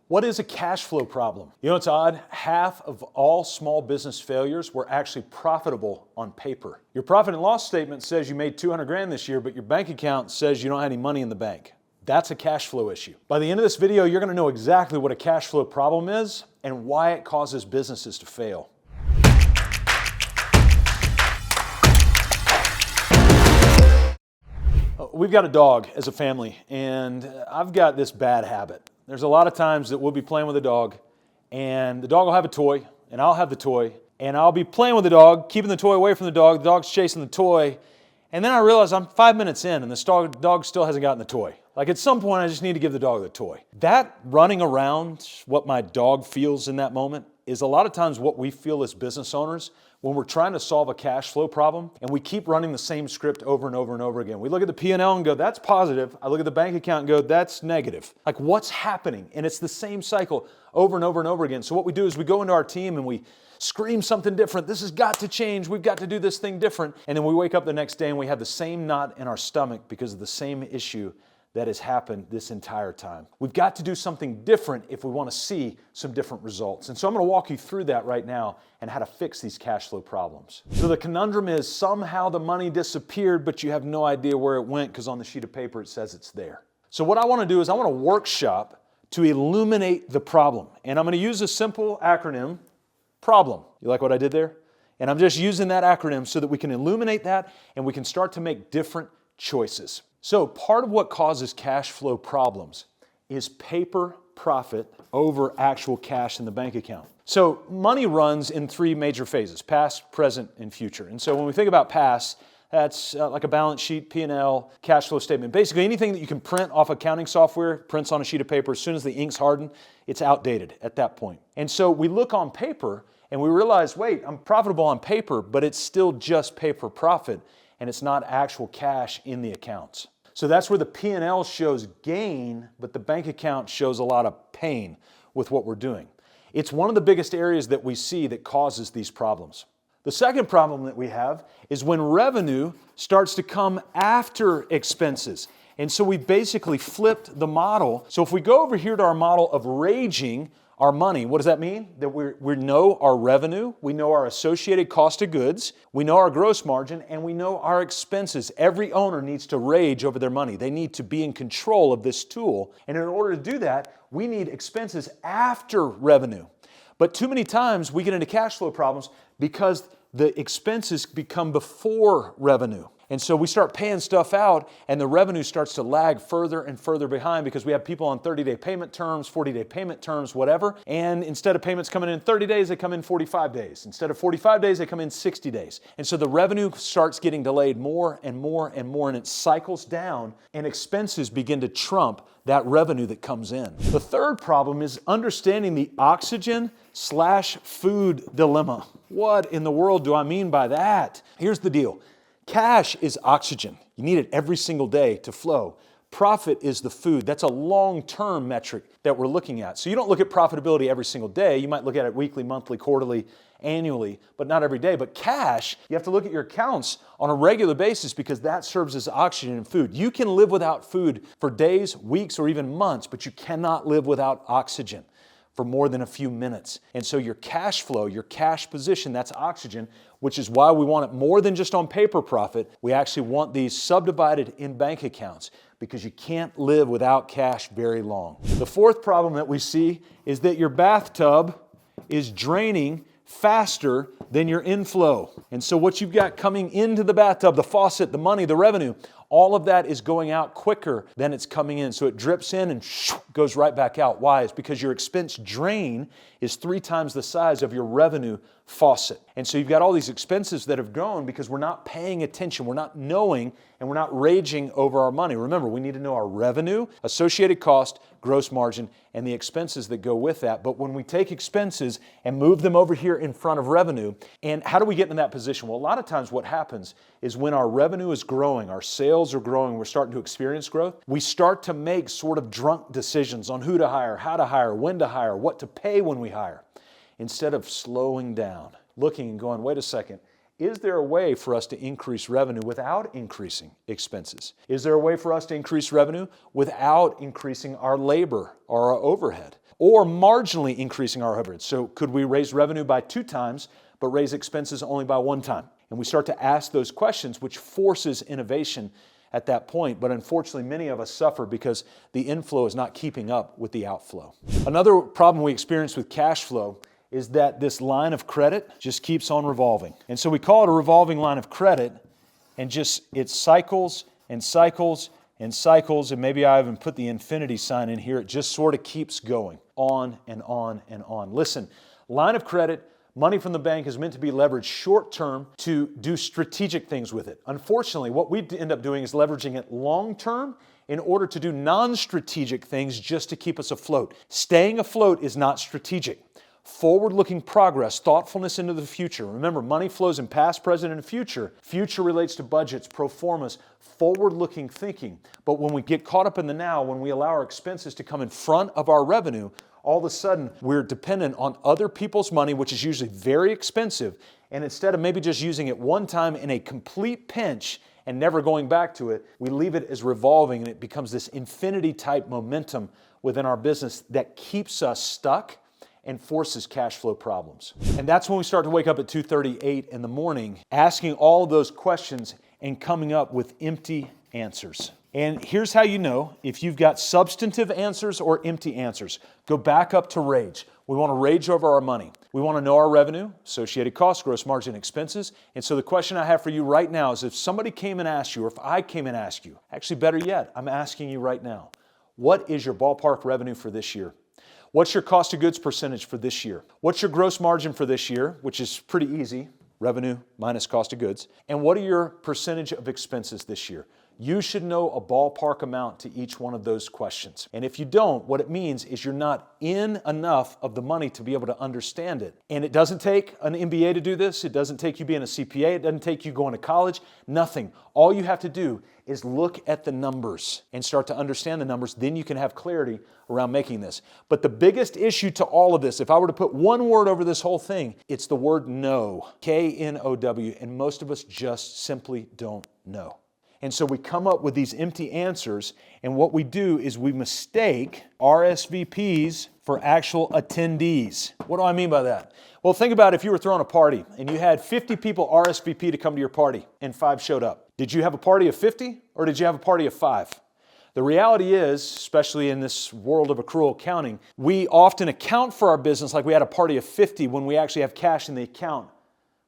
What is a cash flow problem? You know, it's odd. Half of all small business failures were actually profitable on paper. Your profit and loss statement says you made 200 grand this year, but your bank account says you don't have any money in the bank. That's a cash flow issue. By the end of this video, you're going to know exactly what a cash flow problem is and why it causes businesses to fail. We've got a dog as a family, and I've got this bad habit. There's a lot of times that we'll be playing with a dog, and the dog will have a toy, and I'll have the toy, and I'll be playing with the dog, keeping the toy away from the dog's chasing the toy, and then I realize I'm 5 minutes in, and the dog still hasn't gotten the toy. Like at some point, I just need to give the dog the toy. That running around, what my dog feels in that moment, is a lot of times what we feel as business owners when we're trying to solve a cash flow problem and we keep running the same script over and over and over again. We look at the P&L and go, that's positive. I look at the bank account and go, that's negative. Like, what's happening? And it's the same cycle over and over and over again. So what we do is we go into our team and we scream something different. This has got to change. We've got to do this thing different. And then we wake up the next day and we have the same knot in our stomach because of the same issue that has happened this entire time. We've got to do something different if we want to see some different results. And so I'm going to walk you through that right now and how to fix these cash flow problems. So the conundrum is somehow the money disappeared, but you have no idea where it went because on the sheet of paper it says it's there. So what I want to do is I want to workshop to illuminate the problem. And I'm going to use a simple acronym, PROBLEM. You like what I did there? And I'm just using that acronym so that we can illuminate that and we can start to make different choices. So part of what causes cash flow problems is paper profit over actual cash in the bank account. So money runs in three major phases: past, present, and future. And so when we think about past, that's like a balance sheet, P&L, cash flow statement. Basically anything that you can print off accounting software, prints on a sheet of paper. As soon as the ink's hardened, it's outdated at that point. And so we look on paper and we realize, wait, I'm profitable on paper, but it's still just paper profit and it's not actual cash in the accounts. So that's where the P&L shows gain, but the bank account shows a lot of pain with what we're doing. It's one of the biggest areas that we see that causes these problems. The second problem that we have is when revenue starts to come after expenses. And so we basically flipped the model. So if we go over here to our model of R.A.G.ing our money, what does that mean? That we know our revenue, we know our associated cost of goods, we know our gross margin, and we know our expenses. Every owner needs to rage over their money. They need to be in control of this tool. And in order to do that, we need expenses after revenue. But too many times we get into cash flow problems because the expenses become before revenue. And so we start paying stuff out and the revenue starts to lag further and further behind because we have people on 30-day payment terms, 40-day payment terms, whatever. And instead of payments coming in 30 days, they come in 45 days. Instead of 45 days, they come in 60 days. And so the revenue starts getting delayed more and more and more, and it cycles down and expenses begin to trump that revenue that comes in. The third problem is understanding the oxygen/food dilemma. What in the world do I mean by that? Here's the deal. Cash is oxygen. You need it every single day to flow. Profit is the food. That's a long-term metric that we're looking at. So you don't look at profitability every single day. You might look at it weekly, monthly, quarterly, annually, but not every day. But cash, you have to look at your accounts on a regular basis because that serves as oxygen and food. You can live without food for days, weeks, or even months, but you cannot live without oxygen for more than a few minutes. And so your cash flow, your cash position, that's oxygen, which is why we want it more than just on paper profit. We actually want these subdivided in bank accounts because you can't live without cash very long. The fourth problem that we see is that your bathtub is draining faster than your inflow. And so what you've got coming into the bathtub, the faucet, the money, the revenue, all of that is going out quicker than it's coming in. So it drips in and goes right back out. Why? It's because your expense drain is 3 times the size of your revenue faucet. And so you've got all these expenses that have grown because we're not paying attention, we're not knowing, and we're not raging over our money. Remember, we need to know our revenue, associated cost, gross margin, and the expenses that go with that. But when we take expenses and move them over here in front of revenue, and how do we get in that position? Well, a lot of times what happens is when our revenue is growing, our sales are growing, we're starting to experience growth, we start to make sort of drunk decisions on who to hire, how to hire, when to hire, what to pay when we hire, instead of slowing down, looking and going, wait a second, Is there a way for us to increase revenue without increasing expenses? Is there a way for us to increase revenue without increasing our labor or our overhead, or marginally increasing our overhead? So could we raise revenue by 2 times, but raise expenses only by 1 time? And we start to ask those questions, which forces innovation at that point. But unfortunately, many of us suffer because the inflow is not keeping up with the outflow. Another problem we experience with cash flow is that this line of credit just keeps on revolving. And so we call it a revolving line of credit, and it cycles and cycles and cycles, and maybe I even put the infinity sign in here. It just sort of keeps going on and on and on. Listen, line of credit, money from the bank is meant to be leveraged short term to do strategic things with it. Unfortunately, what we end up doing is leveraging it long term in order to do non-strategic things just to keep us afloat. Staying afloat is not strategic. Forward-looking progress, thoughtfulness into the future. Remember, money flows in past, present, and future. Future relates to budgets, pro formas, forward-looking thinking. But when we get caught up in the now, when we allow our expenses to come in front of our revenue, all of a sudden we're dependent on other people's money, which is usually very expensive. And instead of maybe just using it one time in a complete pinch and never going back to it, we leave it as revolving, and it becomes this infinity-type momentum within our business that keeps us stuck and forces cash flow problems. And that's when we start to wake up at 2:38 in the morning, asking all of those questions and coming up with empty answers. And here's how you know if you've got substantive answers or empty answers. Go back up to R.A.G.E. We want to R.A.G.E. over our money. We want to know our revenue, associated costs, gross margin, expenses. And so the question I have for you right now is, if somebody came and asked you, or if I came and asked you, actually better yet, I'm asking you right now, what is your ballpark revenue for this year? What's your cost of goods percentage for this year? What's your gross margin for this year, which is pretty easy, revenue minus cost of goods? And what are your percentage of expenses this year? You should know a ballpark amount to each one of those questions. And if you don't, what it means is you're not in enough of the money to be able to understand it. And it doesn't take an MBA to do this. It doesn't take you being a CPA. It doesn't take you going to college. Nothing. All you have to do is look at the numbers and start to understand the numbers. Then you can have clarity around making this. But the biggest issue to all of this, if I were to put one word over this whole thing, it's the word know. K-N-O-W. And most of us just simply don't know. And so we come up with these empty answers, and what we do is we mistake RSVPs for actual attendees. What do I mean by that? Well, think about if you were throwing a party and you had 50 people RSVP to come to your party and 5 showed up. Did you have a party of 50 or did you have a party of 5? The reality is, especially in this world of accrual accounting, we often account for our business like we had a party of 50 when we actually have cash in the account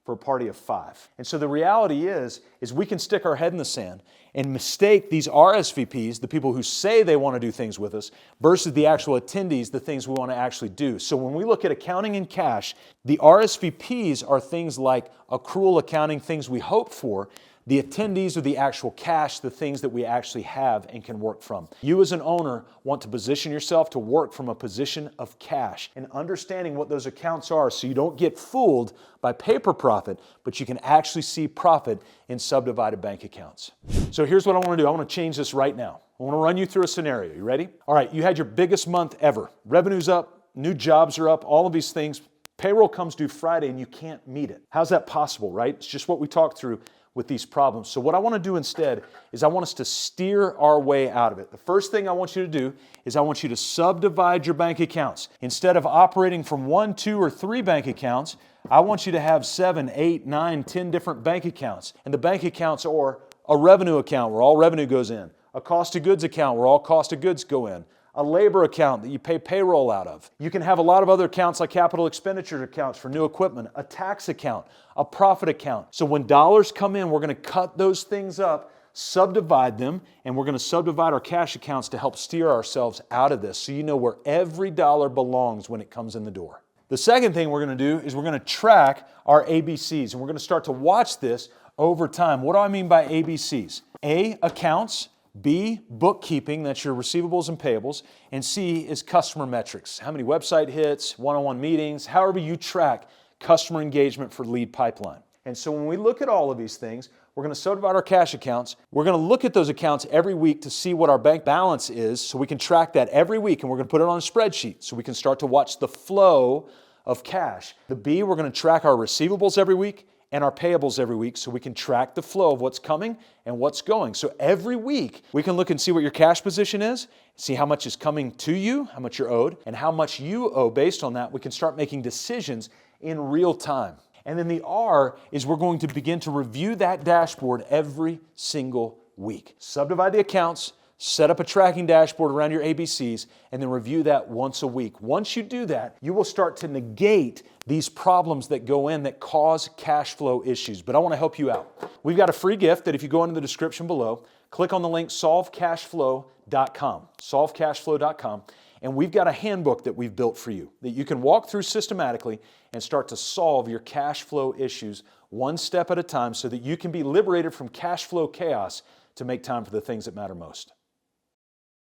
for a party of 5. And so the reality is we can stick our head in the sand and mistake these RSVPs, the people who say they want to do things with us, versus the actual attendees, the things we want to actually do. So when we look at accounting and cash, the RSVPs are things like accrual accounting, things we hope for. The attendees are the actual cash, the things that we actually have and can work from. You as an owner want to position yourself to work from a position of cash and understanding what those accounts are so you don't get fooled by paper profit, but you can actually see profit in subdivided bank accounts. So here's what I want to do. I want to change this right now. I want to run you through a scenario. You ready? All right, you had your biggest month ever. Revenue's up, new jobs are up, all of these things. Payroll comes due Friday and you can't meet it. How's that possible, right? It's just what we talked through with these problems. So what I want to do instead is I want us to steer our way out of it. The first thing I want you to do is I want you to subdivide your bank accounts. Instead of operating from 1, 2, or 3 bank accounts, I want you to have 7, 8, 9, 10 different bank accounts. And the bank accounts are a revenue account where all revenue goes in, a cost of goods account where all cost of goods go in, a labor account that you pay payroll out of. You can have a lot of other accounts like capital expenditure accounts for new equipment, a tax account, a profit account. So when dollars come in, we're going to cut those things up, subdivide them, and we're going to subdivide our cash accounts to help steer ourselves out of this so you know where every dollar belongs when it comes in the door. The second thing we're going to do is we're going to track our ABCs, and we're going to start to watch this over time. What do I mean by ABCs? A, accounts. B, bookkeeping, that's your receivables and payables, and C is customer metrics. How many website hits, one-on-one meetings, however you track customer engagement for lead pipeline. And so when we look at all of these things, we're going to subdivide our cash accounts. We're going to look at those accounts every week to see what our bank balance is so we can track that every week, and we're going to put it on a spreadsheet so we can start to watch the flow of cash. The B, we're going to track our receivables every week and our payables every week so we can track the flow of what's coming and what's going. So every week we can look and see what your cash position is, see how much is coming to you, how much you're owed, and how much you owe. Based on that, we can start making decisions in real time. And then the R is we're going to begin to review that dashboard every single week. Subdivide the accounts, set up a tracking dashboard around your ABCs, and then review that once a week. Once you do that, you will start to negate these problems that go in that cause cash flow issues. But I want to help you out. We've got a free gift that if you go into the description below, click on the link solvecashflow.com, solvecashflow.com, and we've got a handbook that we've built for you that you can walk through systematically and start to solve your cash flow issues one step at a time so that you can be liberated from cash flow chaos to make time for the things that matter most.